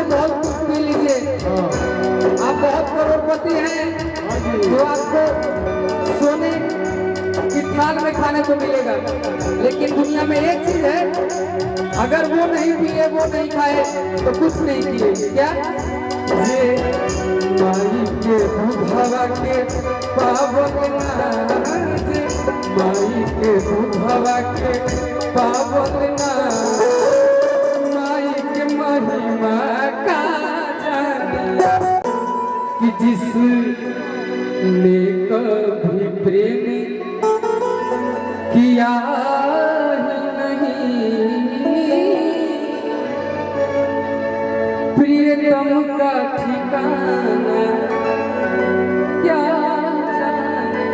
में बहुत कुछ पी लीजिए, आप बहुत करोड़पति हैं जो आपको सोने की थाल में खाने को मिलेगा, लेकिन दुनिया में एक चीज है, अगर वो नहीं पिए वो नहीं खाए तो कुछ नहीं किए। क्या? ये माई के दूधवा के पावन नाज, माई के दूधवा के पावन नाज, माई के महिमा का जाने कि जिसने कभी प्रेम किया ही नहीं, प्रियतम का ठिकाना क्या जाने।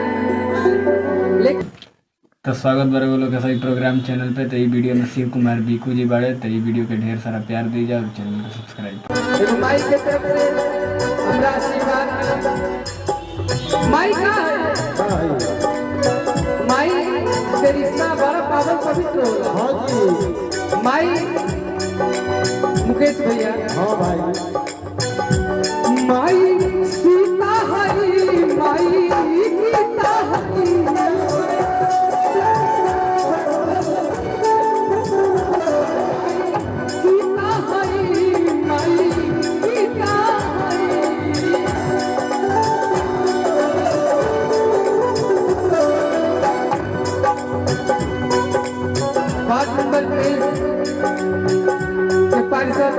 तो स्वागत बारे बोलो के सही प्रोग्राम चैनल पे। तो ये वीडियो में शिव कुमार बीकू जी बाड़े, तो ये वीडियो के ढेर सारा प्यार दीजिए और चैनल को सब्सक्राइब। माई के तरफ से हमरा आशीर्वाद। माई का है, माई से रिश्ता बड़ा पावन पवित्र होगा। हाँ जी। माई मुकेश भैया। हाँ भाई। माई सीता हरी, माई गीता हरी, सीता हरी, माई गीता हरी। वार्ड नंबर 23 के पार्षद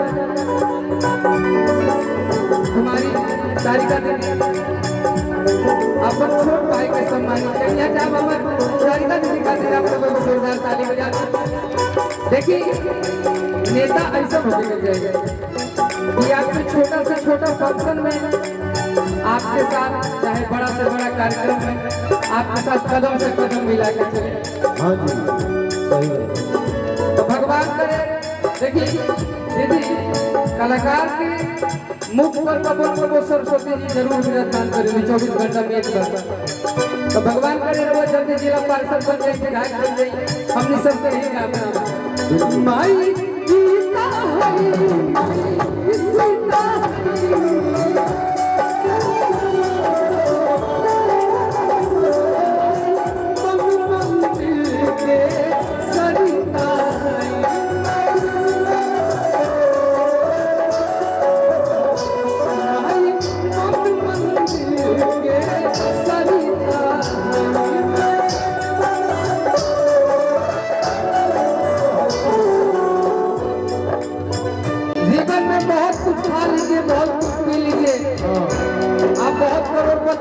हमारी सारिका दीदी अपन छोट भाई के सम्मानित करिए। जब हमारे सारिका दीदी खातिर आप लोगों को जोरदार ताली बजा। देखिए नेता ऐसा होने चाहिए कि आपके छोटा से छोटा फंक्शन में आपके साथ, चाहे बड़ा से बड़ा कार्यक्रम में आपके साथ कदम से कदम मिला के चले। हाँ जी सही है। तो भगवान करे, देखिए दीदी कलाकार के मुख पर कबो सरस्वती जी जरूर विराजमान करेंगे 24 घंटा में एक बार। तो भगवान करे रोज जल्दी जिला पार्षद बन जाए, विधायक बन जाए। हमने सबके यही कामना। माई गीता हरी, माई सीता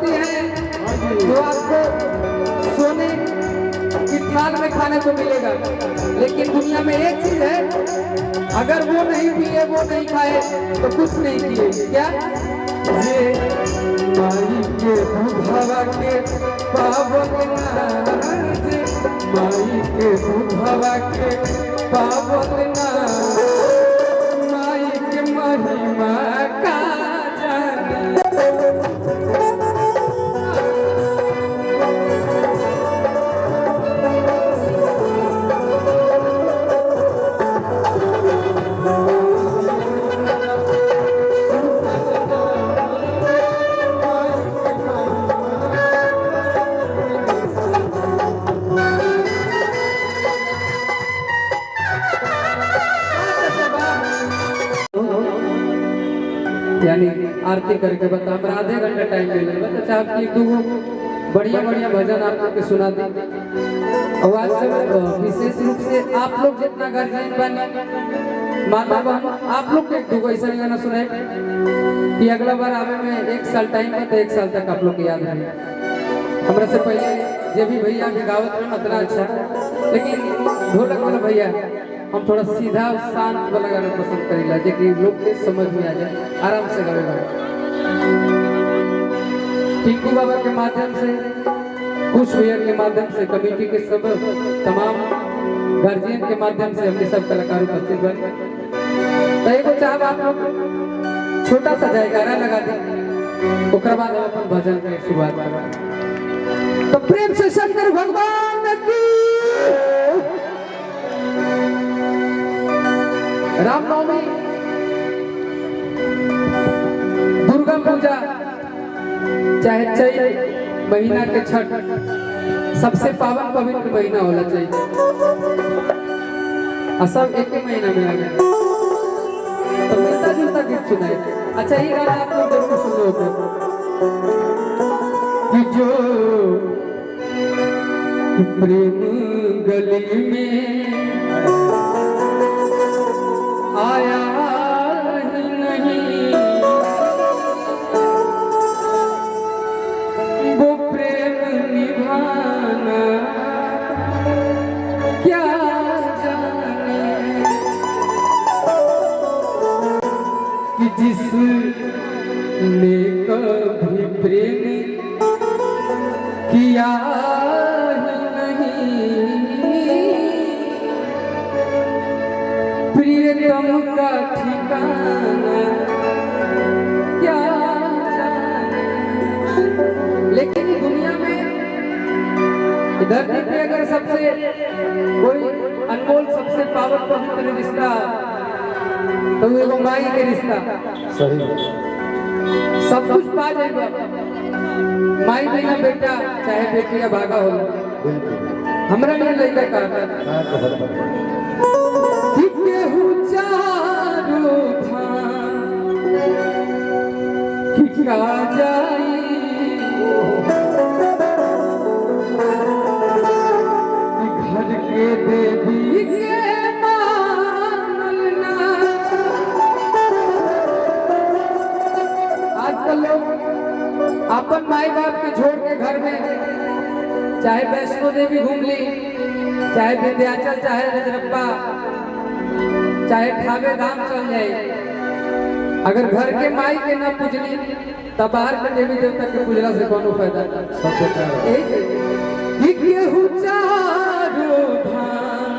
हैं जो आपको सोने की थाल में खाने को मिलेगा, लेकिन दुनिया में एक चीज है, अगर वो नहीं पिए वो नहीं खाए तो कुछ नहीं किए। क्या? ये माई के दूधवा के पावन नाज, माई के दूधवा के पावन नाज, माई के महिमा का जाने। यानी आरती करके बता, हमारा आधे घंटा टाइम मिले बता चाहे आपकी एक दो बढ़िया बढ़िया भजन आप लोग के सुना दी। और आज विशेष रूप से आप लोग जितना गार्जियन बने माता बहन, आप लोग एक दो ऐसा गाना सुने कि अगला बार आवे में 1 साल टाइम है तो 1 साल तक आप लोग को याद रहे। हमारे से पहले जब भी भैया की गावत में उतना अच्छा, लेकिन ढोलक वाला भैया हम थोड़ा सीधा शांत वाला गाना पसंद करेला, जेकि लोग के समझ में आ जाए, आराम से गावेगा। टिंकू बाबा के माध्यम से, कुछ भैया के माध्यम से, कमेटी के सब तमाम गार्जियन के माध्यम से हमने सब कलाकार उपस्थित बने। तो एक चाहब आप लोग छोटा सा जयकारा लगा दें, उसके बाद हम अपन भजन की शुरुआत करें। तो प्रेम से शंकर भगवान की, रामनवमी दुर्गा पूजा चाहे चैत महीना के छठ सबसे पावन पवित्र महीना होना चाहिए। सब एक ही महीना में आ गया तो मिलता जुलता गीत सुनाए। अच्छा ये गाना आप लोग जरूर सुनो कि जो प्रेम गली में आया ही नहीं वो प्रेम निभाना क्या जाने कि जिसने कभी प्रेम किया ही नहीं प्रियतम का ठिकाना क्या जाने। लेकिन दुनिया में धरती पे अगर सबसे कोई अनमोल सबसे पावन पवित्र रिश्ता तो वो माई के रिश्ता सही सब कुछ पा जाएगा। माई बिना बेटा चाहे बेटिया भागा हो बिल्कुल हमरा नहीं लड़का का केहू चारो धाम खिका जाई घर के देवी के मानना। आजकल लोग अपन माई बाप के छोड़ के घर में चाहे वैष्णो देवी घूम ली चाहे विंध्याचल चाहे रजरप्पा चाहे ठावे धाम चल जाए अगर घर के माई के न पूजनी तब बाहर के देवी देवता के पूजला से कोनो फायदा यही से कि केहू चारो धाम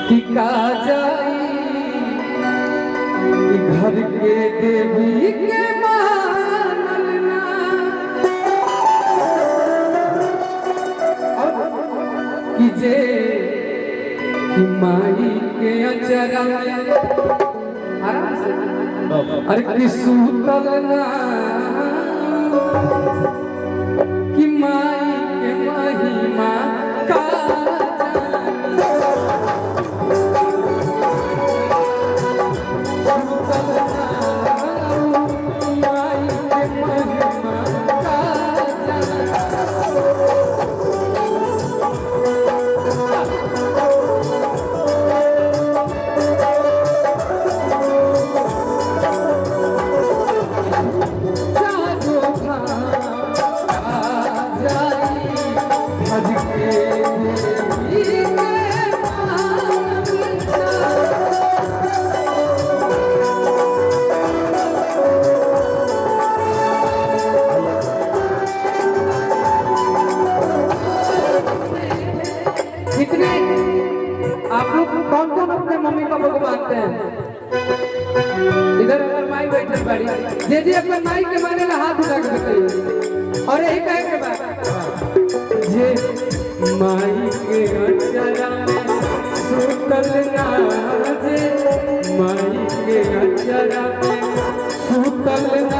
टिका जाई कि घर के देवी के मानना। कि जे कि माई के अचरा आराम से अरे कि सूतल ना कि माई के महिमा का कितने आप लोग कौन कौन अपने मम्मी पापा को मानते हैं? इधर अगर माई बैठे बड़ी जे अपने माई के माने ला हाथ उठा के बताइए और यही कहे के बाद जे माई के अचरा में सूतल ना जे माई के अचरा में सूतल ना